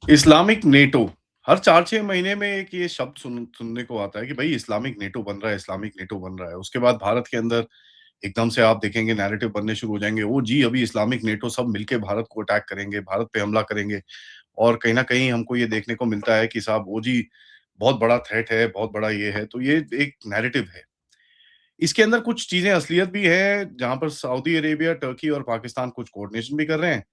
Islamic NATO, हर 4-6 महीने में एक ये शब्द सुनने को आता है कि भई इस्लामिक नेटो बन रहा है, इस्लामिक नेटो बन रहा है। उसके बाद भारत के अंदर एकदम से आप देखेंगे नैरेटिव बनने शुरू हो जाएँगे, ओह जी! अभी इस्लामिक नेटो सब मिलके भारत को अटैक करेंगे, भारत पे हमला करेंगे और कहीं न कहीं हमको ये देखने को मिलता है कि साहब ओह जी! बहुत बड़ा थ्रेट है, बहुत बड़ा ये है, तो ये एक नैरेटिव है। इसके अंदर कुछ चीज़ें असलियत भी है, जहाँ पर सऊदी अरेबिया, टर्की और पाकिस्तान कुछ कोऑर्डिनेशन भी कर रहे हैं।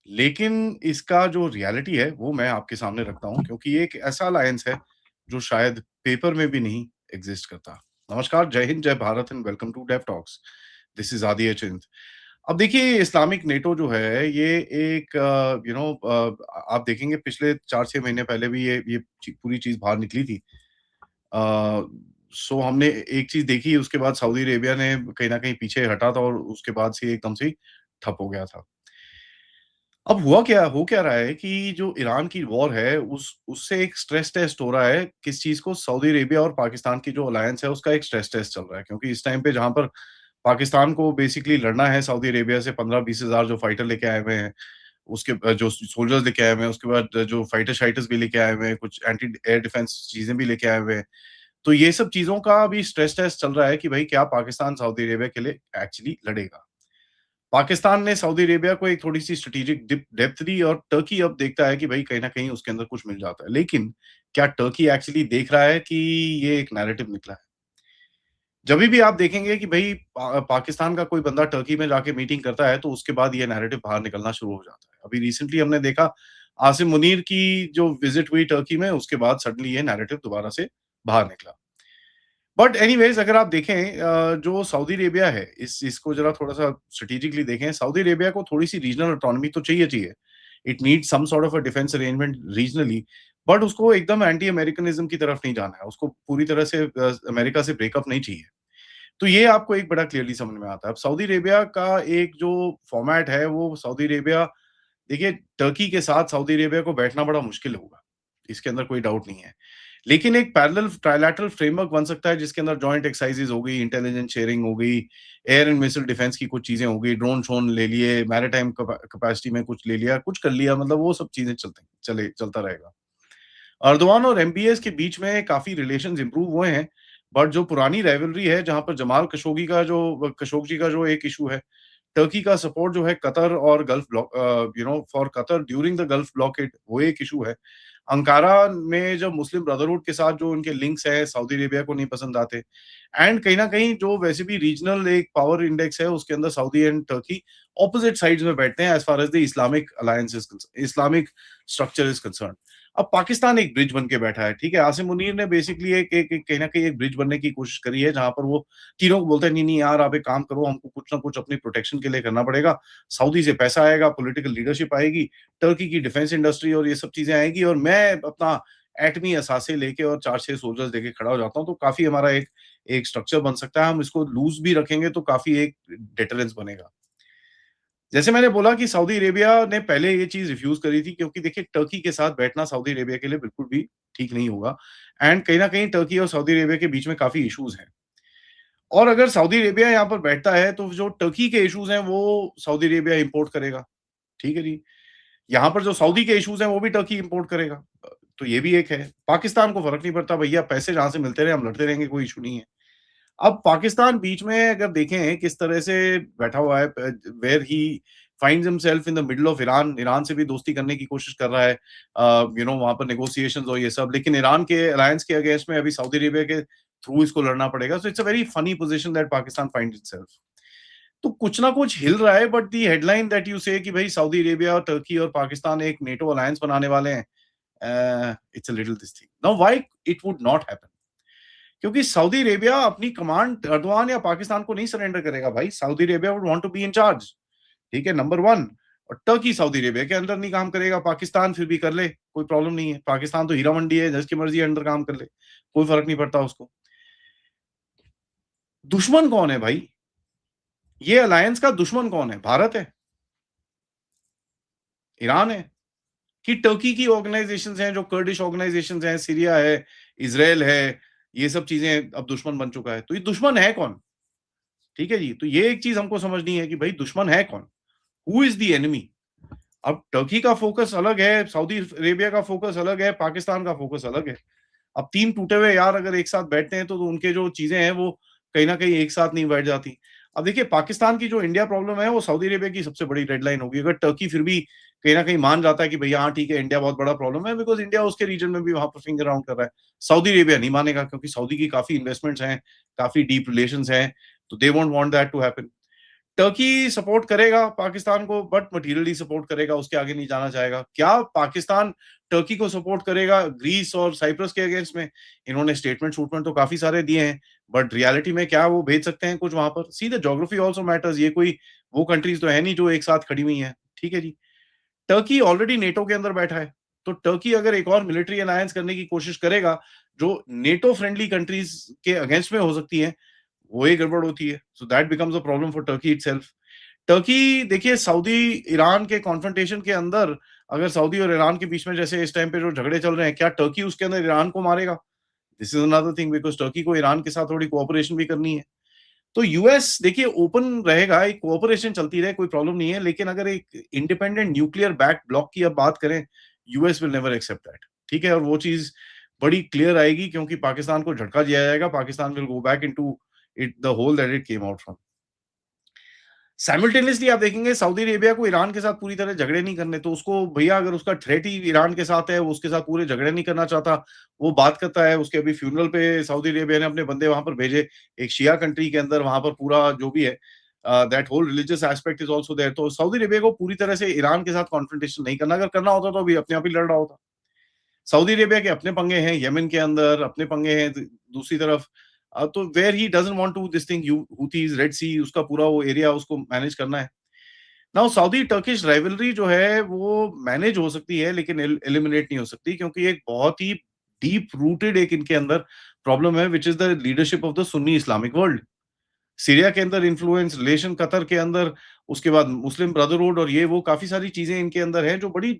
लेकिन इसका जो रियलिटी है, वो मैं आपके सामने रखता हूँ क्योंकि ये एक ऐसा अलायंस है, जो शायद पेपर में भी नहीं एक्ज़िस्ट करता। नमस्कार, जय हिंद, जय Bharat and welcome to Dev talks. This is Aadi Achint. अब देखिए इस्लामिक नेटो जो है, ये एक आप देखेंगे पिछले 4-6 महीने पहले भी ये पूरी चीज़ बाहर निकली थी। अ, सो हमने एक चीज़ देखी, उसके बाद सऊदी अरेबिया ने कहीं न कहीं पीछे हटा था और उसके बाद से एकदम से ही ठप हो गया था। अब हो क्या रहा है कि जो ईरान की वॉर है, उससे एक स्ट्रेस टेस्ट हो रहा है, किस चीज़ को, सऊदी अरेबिया और पाकिस्तान की जो अलायंस है, उसका एक स्ट्रेस टेस्ट चल रहा है। क्योंकि इस टाइम पे जहाँ पर पाकिस्तान को बेसिकली लड़ना है सऊदी अरेबिया से, 15-20 हज़ार जो फाइटर लेके आए हुए हैं, जो सोल्जर्स लेके आए हुए हैं, उसके बाद जो फाइटर-शाइटर्स भी लेके आए हुए हैं, कुछ एंटी एयर डिफेंस चीज़ें भी लेके आए हुए हैं। तो ये सब चीज़ों का अभी स्ट्रेस टेस्ट चल रहा है कि भई क्या पाकिस्तान सऊदी अरेबिया के लिए एक्चुअली लड़ेगा? पाकिस्तान ने सऊदी अरेबिया को एक थोड़ी-सी स्ट्रैटेजिक डेप्थ दी और टर्की अब देखता है कि भई कहीं न कहीं उसके अंदर कुछ मिल जाता है। लेकिन क्या टर्की एक्चुअली देख रहा है कि ये एक नैरेटिव निकला है? जभी भी आप देखेंगे कि भई पाकिस्तान का कोई बंदा टर्की में जाके मीटिंग करता है, तो उसके बाद ये नैरेटिव बाहर निकलना शुरू हो जाता है। अभी रिसेंटली हमने देखा आसिम मुनीर की जो विज़िट हुई टर्की में, उसके बाद सडनली ये नैरेटिव दोबारा से बाहर निकला। बट एनीवेज़ अगर आप देखें जो सऊदी अरेबिया है, इसको ज़रा थोड़ा-सा स्ट्रैटेजिकली देखें, सऊदी अरेबिया को थोड़ी-सी रीजनल ऑटोनॉमी तो चाहिए। It needs some sort of a defence arrangement regionally, but उसको एकदम एंटी अमेरिकनिज़्म की तरफ नहीं जाना है। उसको पूरी तरह से अमेरिका से ब्रेकअप नहीं चाहिए। तो ये आपको एक बड़ा क्लियरली समझ में आता है। अब सऊदी अरेबिया का एक जो फॉर्मेट है, वो सऊदी अरेबिया, देखिए टर्की के साथ सऊदी अरेबिया को बैठना बड़ा मुश्किल होगा, इसके अंदर कोई डाउट नहीं है। लेकिन एक पैरेलल ट्राइलैटरल फ्रेमवर्क बन सकता है जिसके अंदर जॉइंट एक्सरसाइज़ेज़ हो गई, इंटेलिजेंस शेयरिंग हो गई, एयर एंड मिसाइल डिफेंस की कुछ चीज़ें हो गई, ड्रोन-श्रोन ले लिए, मैरिटाइम कैपेसिटी में कुछ ले लिया, कुछ कर लिया, मतलब वो सब चीज़ें चलता रहेगा। अर्दवान और एमबीएस के बीच में काफ़ी रिलेशंस इम्प्रूव हुए हैं, बट जो पुरानी राइवलरी है, जहाँ पर जमाल खशोगी का जो एक इश्यू है, टर्की का सपोर्ट जो है कतर और gulf for Qatar during the gulf blockade, वो एक इश्यू है। अंकारा में जब मुस्लिम ब्रदरहुड के साथ जो उनके लिंक्स हैं, सऊदी अरेबिया को नहीं पसंद आते, एंड कहीं न कहीं जो वैसे भी रीजनल एक पावर इंडेक्स है, उसके अंदर Saudi and Turkey opposite sides में बैठते हैं as far as the Islamic structure is concerned. अब पाकिस्तान एक ब्रिज बन के बैठा है, ठीक है? आसिम मुनीर ने बेसिकली एक एक एक कहीं न कहीं एक ब्रिज बनने की कोशिश करी है, जहाँ पर वो तीनों को बोलता है, "नहीं, नहीं यार, आप एक काम करो, हमको कुछ ना कुछ अपनी प्रोटेक्शन के लिए करना पड़ेगा। सऊदी से पैसा आएगा, पॉलिटिकल लीडरशिप आएगी, टर्की की डिफेंस इंडस्ट्री और ये सब चीज़ें आएँगी और मैं अपना एटमी असासे लेके और 4-6 सोल्जर्स लेके खड़ा हो जाता हूँ, तो काफ़ी हमारा एक एक स्ट्रक्चर बन सकता है। हम इसको लूज़ भी रखेंगे, तो काफ़ी एक डिटरेंस बनेगा।" जैसे मैंने बोला कि सऊदी अरेबिया ने पहले ये चीज़ रिफ्यूज़ करी थी क्योंकि देखिए टर्की के साथ बैठना सऊदी अरेबिया के लिए बिल्कुल भी ठीक नहीं होगा, एंड कहीं न कहीं टर्की और सऊदी अरेबिया के बीच में काफ़ी इश्यूज़ हैं। और अगर सऊदी अरेबिया यहाँ पर बैठता है, तो जो टर्की के इश्यूज़ हैं, वो सऊदी अरेबिया इम्पोर्ट करेगा। ठीक है जी। यहाँ पर जो सऊदी के इश्यूज़ हैं, वो भी टर्की इम्पोर्ट करेगा। तो ये भी एक है। पाकिस्तान को फ़र्क नहीं पड़ता, भैया पैसे जहाँ से मिलते रहे, हम लड़ते रहेंगे, कोई इश्यू नहीं है। अब पाकिस्तान बीच में अगर देखें किस तरह से बैठा हुआ है, where he finds himself in the middle of Iran, Iran से भी दोस्ती करने की कोशिश कर रहा है, वहाँ पर नेगोशिएशंस और ये सब, लेकिन ईरान के अलायंस के अगेंस्ट में अभी सऊदी अरेबिया के थ्रू इसको लड़ना पड़ेगा। So it's a very funny position that Pakistan finds itself. तो कुछ ना कुछ हिल रहा है, but the headline that you से कि भाई सऊदी अरेबिया और टर्की और पाकिस्तान एक नेटो अलायंस बनाने वाले हैं, it's a little this thing. Now why it would not happen? क्योंकि सऊदी अरेबिया अपनी कमांड एर्दोगान या पाकिस्तान को नहीं सरेंडर करेगा भाई। Saudi Arabia would want to be in charge, ठीक है, नंबर 1। और टर्की सऊदी अरेबिया के अंडर नहीं काम करेगा, पाकिस्तान फिर भी कर ले, कोई प्रॉब्लम नहीं है। पाकिस्तान तो हीरा मंडी है, जिसकी मर्ज़ी अंडर काम कर ले, कोई फ़र्क नहीं पड़ता उसको। दुश्मन कौन है भाई? ये अलायंस का दुश्मन कौन है? भारत है? ईरान है? कि टर्की की ऑर्गनाइज़ेशंस हैं, जो कर्दिश ऑर्गनाइज़ेशंस हैं, सीरिया है, इज़राइल है, ये सब चीज़ें अब दुश्मन बन चुका है। तो ये दुश्मन है कौन? ठीक है जी, तो ये एक चीज़ हमको समझनी है कि भाई दुश्मन है कौन? Who is the enemy? अब टर्की का फोकस अलग है, सऊदी अरेबिया का फोकस अलग है, पाकिस्तान का फोकस अलग है। अब 3 टूटे हुए यार अगर एक साथ बैठते हैं तो उनके जो चीज़ें हैं वो कहीं न कहीं एक साथ नहीं बैठ जाती। अब देखिए पाकिस्तान की जो इंडिया प्रॉब्लम है वो सऊदी अरेबिया की सबसे बड़ी रेड लाइन होगी। अगर टर्की फिर भी कहीं न कहीं मान जाता है कि भैया हाँ ठीक है, इंडिया बहुत बड़ा प्रॉब्लम है बिकॉज़ इंडिया उसके रीजन में भी वहाँ पर फिंगर राउंड कर रहा है। सऊदी अरेबिया नहीं मानेगा क्योंकि सऊदी की काफ़ी इन्वेस्टमेंट्स हैं, काफ़ी डीप रिलेशंस हैं, तो they won't want that to happen. Turkey support करेगा पाकिस्तान को बट मटेरियली सपोर्ट करेगा, उसके आगे नहीं जाना चाहेगा। क्या पाकिस्तान टर्की को सपोर्ट करेगा ग्रीस और साइप्रस के अगेंस्ट में? इन्होंने स्टेटमेंट तो काफ़ी सारे दिए हैं, बट रियलिटी में क्या वो भेज सकते हैं कुछ वहाँ पर? See the geography also matters, ये कोई वो कंट्रीज़ तो है नहीं जो एक साथ खड़ी हुई हैं, ठीक है जी। टर्की ऑलरेडी नेटो के अंदर बैठा है, तो टर्की अगर एक और मिलिट्री अलायंस करने की कोशिश करेगा, जो नेटो फ्रेंडली कंट्रीज़ के अगेंस्ट में हो सकती है, वो ही गड़बड़ होती है। So that becomes a problem for Turkey itself. Turkey देखिए सऊदी ईरान के कॉन्फ्रंटेशन के अंदर अगर सऊदी और ईरान के बीच में जैसे इस टाइम पे जो झगड़े चल रहे हैं, क्या टर्की उसके अंदर ईरान को मारेगा? This is another thing because Turkey को ईरान के साथ थोड़ी कोऑपरेशन भी करनी है। तो यूएस देखिए ओपन रहेगा, एक कोऑपरेशन चलती रहे, कोई प्रॉब्लम नहीं है, लेकिन अगर एक इंडिपेंडेंट न्यूक्लियर बैक्ड ब्लॉक की अब बात करें, US will never accept that, ठीक है? और वो चीज़ बड़ी क्लियर आएगी क्योंकि पाकिस्तान को झटका दिया जाएगा, Pakistan will go back into it the hole that it came out from. Simultaneously आप देखेंगे सऊदी अरेबिया को ईरान के साथ पूरी तरह झगड़े नहीं करने, तो उसको भैया अगर उसका थ्रेट ही ईरान के साथ है, वो उसके साथ पूरे झगड़े नहीं करना चाहता, वो बात करता है, उसके अभी फ्यूनरल पे सऊदी अरेबिया ने अपने बंदे वहाँ पर भेजे, एक शिया कंट्री के अंदर वहाँ पर पूरा जो भी है that whole religious aspect is also there, तो सऊदी अरेबिया को पूरी तरह से ईरान के साथ कॉन्फ्रंटेशन नहीं करना, अगर करना होता तो अभी अपने आप ही लड़ रहा होता। सऊदी अरेबिया के अपने पंगे हैं, यमन के अंदर अपने पंगे हैं, दूसरी तरफ तो where he doesn't want to this thing you Houthis, red sea उसका पूरा वो एरिया उसको मैनेज करना है। नाउ सऊदी टर्किश राइवलरी जो है वो मैनेज हो सकती है लेकिन एलिमिनेट नहीं हो सकती क्योंकि एक बहुत ही डीप रूटेड एक इनके अंदर प्रॉब्लम है which is the leadership of the Sunni Islamic world. Syria के अंदर इन्फ्लुएंस, रिलेशन कतर के अंदर, उसके बाद मुस्लिम ब्रदरहुड और ये वो काफ़ी सारी चीज़ें इनके अंदर हैं जो बड़ी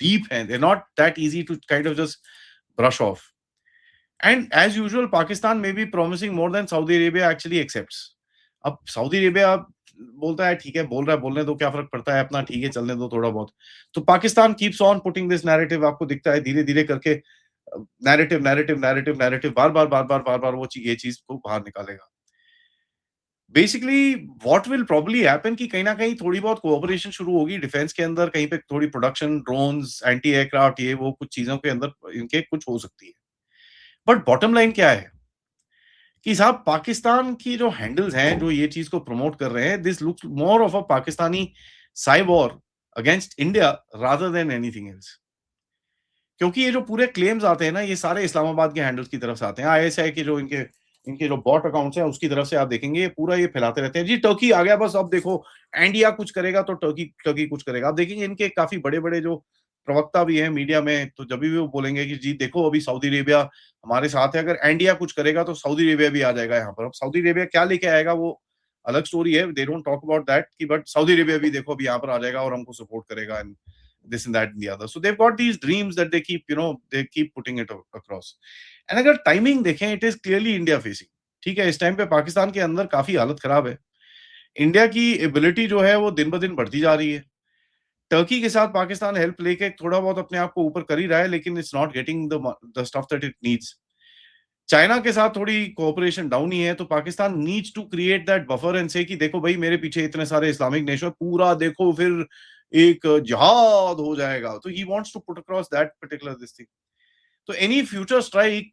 डीप हैं। They are not that easy to kind of just brush off. And as usual Pakistan may be promising more than Saudi Arabia actually accepts. अब सऊदी अरेबिया बोलता है ठीक है, बोल रहा है, बोलने दो क्या फ़र्क पड़ता है अपना ठीक है, चलने दो थोड़ा बहुत। तो Pakistan keeps on putting this narrative आपको दिखता है धीरे-धीरे करके नैरेटिव बार-बार, बार-बार, बार-बार वो ये चीज़ को बाहर निकालेगा। Basically what will probably happen कि कहीं न कहीं थोड़ी बहुत कोऑपरेशन शुरू होगी डिफेंस के अंदर, कहीं पे थोड़ी प्रोडक्शन, ड्रोन्स, एंटी एयरक्राफ्ट ये वो कुछ चीज़ों के अंदर इनके कुछ हो सकती है। बट बॉटम लाइन क्या है कि साहब पाकिस्तान की जो हैंडल्स हैं, जो ये चीज़ को प्रमोट कर रहे हैं, this looks more of a Pakistani cyber war against India rather than anything else. क्योंकि ये जो पूरे क्लेम्स आते हैं ना, ये सारे इस्लामाबाद के हैंडल्स की तरफ से आते हैं। आईएसआई के जो इनके इनके जो बॉट अकाउंट्स हैं, उसकी तरफ से आप देखेंगे, ये पूरा ये फैलाते रहते हैं। जी, टर्की आ गया बस अब देखो, इंडिया कुछ करेगा तो टर्की टर्की कुछ करेगा। आप देखेंगे इनके काफ़ी बड़े-बड़े जो प्रवक्ता भी हैं मीडिया में, तो जभी भी वो बोलेंगे कि जी देखो अभी सऊदी अरेबिया हमारे साथ है, अगर इंडिया कुछ करेगा तो सऊदी अरेबिया भी आ जाएगा यहाँ पर। अब सऊदी अरेबिया क्या लेके आएगा वो अलग स्टोरी है, they don't talk about that कि बट सऊदी अरेबिया भी देखो अभी यहाँ पर आ जाएगा और हमको सपोर्ट करेगा and this and that and the other. So they've got these dreams that they keep, they keep putting it across. And अगर टाइमिंग देखें, it is clearly India facing. ठीक है, इस टाइम पे पाकिस्तान के अंदर काफी हालत खराब है। इंडिया की एबिलिटी जो है वो दिन ब दिन बढ़ती जा रही है। टर्की के साथ पाकिस्तान हेल्प लेके थोड़ा बहुत अपने आप को ऊपर कर ही रहा है, लेकिन it's not getting the stuff that it needs. China के साथ थोड़ी कोऑपरेशन डाउन ही है, तो Pakistan needs to create that buffer and से कि देखो भाई मेरे पीछे इतने सारे इस्लामिक नेशन, पूरा देखो फिर एक जिहाद हो जाएगा। तो he wants to put across that particular this thing. तो any future strike,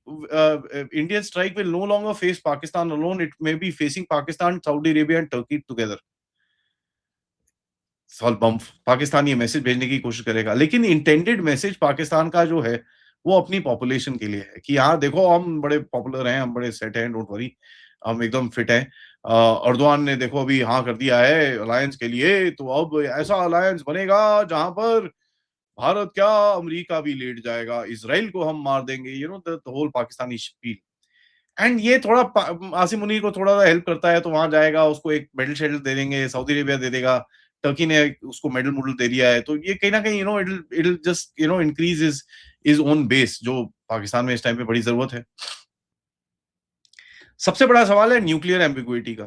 Indian strike will no longer face Pakistan alone, it may be facing Pakistan, Saudi Arabia and Turkey together. Solve bomb Pakistan ये मैसेज भेजने की कोशिश करेगा, लेकिन intended message Pakistan का जो है, वो अपनी पॉपुलेशन के लिए है कि हाँ, देखो हम बड़े पॉपुलर हैं, हम बड़े सेट हैं, डोंट वरी, हम एकदम फिट हैं। एर्दोगान ने देखो अभी हाँ कर दिया है अलायंस के लिए, तो अब ऐसा अलायंस बनेगा जहाँ पर भारत क्या अमेरिका भी लेट जाएगा, इज़राइल को हम मार देंगे, the whole Pakistani speech. And ये थोड़ा आसिम मुनीर को थोड़ा हेल्प करता है तो वहां जाएगा, उसको एक मेडल शेडल दे देंगे, सऊदी अरेबिया दे देगा, टर्की ने उसको मेडल मुडल दे दिया है, तो ये कहीं ना कहीं it it just increase is own base, जो पाकिस्तान में इस टाइम पे बड़ी जरूरत है। सबसे बड़ा सवाल है न्यूक्लियर एम्बिग्विटी का।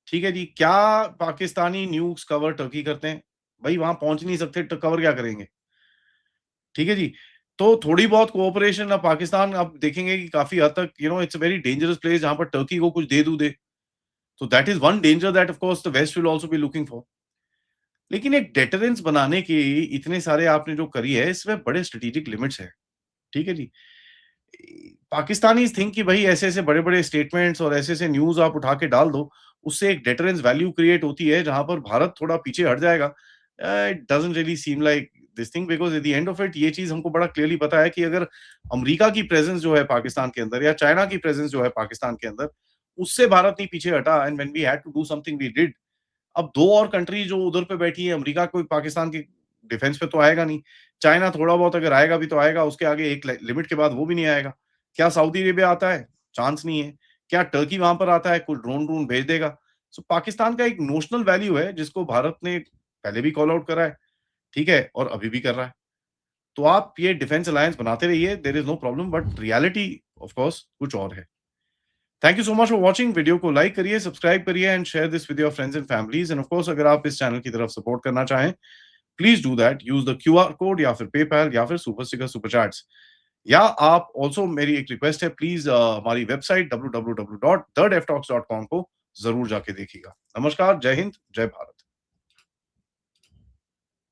ठीक है जी, क्या पाकिस्तानी न्यूक्स कवर टर्की करते हैं? भाई वहाँ पहुँच नहीं सकते तो कवर क्या करेंगे? ठीक है जी। तो थोड़ी बहुत कोऑपरेशन अब पाकिस्तान आप देखेंगे कि काफ़ी हद तक it's a very dangerous place जहाँ पर टर्की को कुछ दे। So that is one danger that of course the West will also be looking for. लेकिन एक डेटरेंस बनाने की इतने सारे आपने जो करी है, इसमें बड़े स्ट्रैटेजिक लिमिट्स हैं, ठीक है जी। पाकिस्तानीज़ थिंक कि भई ऐसे-ऐसे बड़े-बड़े स्टेटमेंट्स और ऐसे-ऐसे न्यूज़ आप उठा के डाल दो, उससे एक डेटरेंस वैल्यू क्रिएट होती है, जहाँ पर भारत थोड़ा पीछे हट जाएगा। It doesn't really seem like this thing because at the end of it ये चीज़ हमको बड़ा क्लियरली पता है कि अगर अमेरिका की प्रेज़ेंस जो है पाकिस्तान के अंदर या चाइना की प्रेज़ेंस जो है पाकिस्तान के अंदर, उससे भारत नहीं पीछे हटा and when we had to do something we did. अब 2 और कंट्री जो उधर पे बैठी है, अमेरिका कोई पाकिस्तान की डिफेंस पे तो आएगा नहीं। चाइना थोड़ा बहुत अगर आएगा भी तो आएगा, उसके आगे एक लिमिट के बाद वो भी नहीं आएगा। क्या सऊदी अरेबिया आता है? चांस नहीं है। क्या टर्की वहाँ पर आता है? कोई ड्रोन-व्रोन भेज देगा? सो पाकिस्तान का एक नोशनल वैल्यू है जिसको भारत ने पहले भी कॉल आउट करा है, ठीक है? और अभी भी कर रहा है। तो आप ये डिफेंस अलायंस बनाते रहिए, there is no problem but reality of course कुछ और है। Thank you so much for watching. Video को लाइक करिए, सब्सक्राइब करिए and share this with your friends and families and of course अगर आप इस चैनल की तरफ सपोर्ट करना चाहें, please do that. Use the QR code या फिर पेपैल या फिर सुपर स्टिकर, सुपर चैट्स या आप ऑल्सो मेरी एक रिक्वेस्ट है प्लीज़ हमारी वेबसाइट www.thedeftalks.com को ज़रूर जाके देखिएगा। नमस्कार, जय हिंद, जय भारत।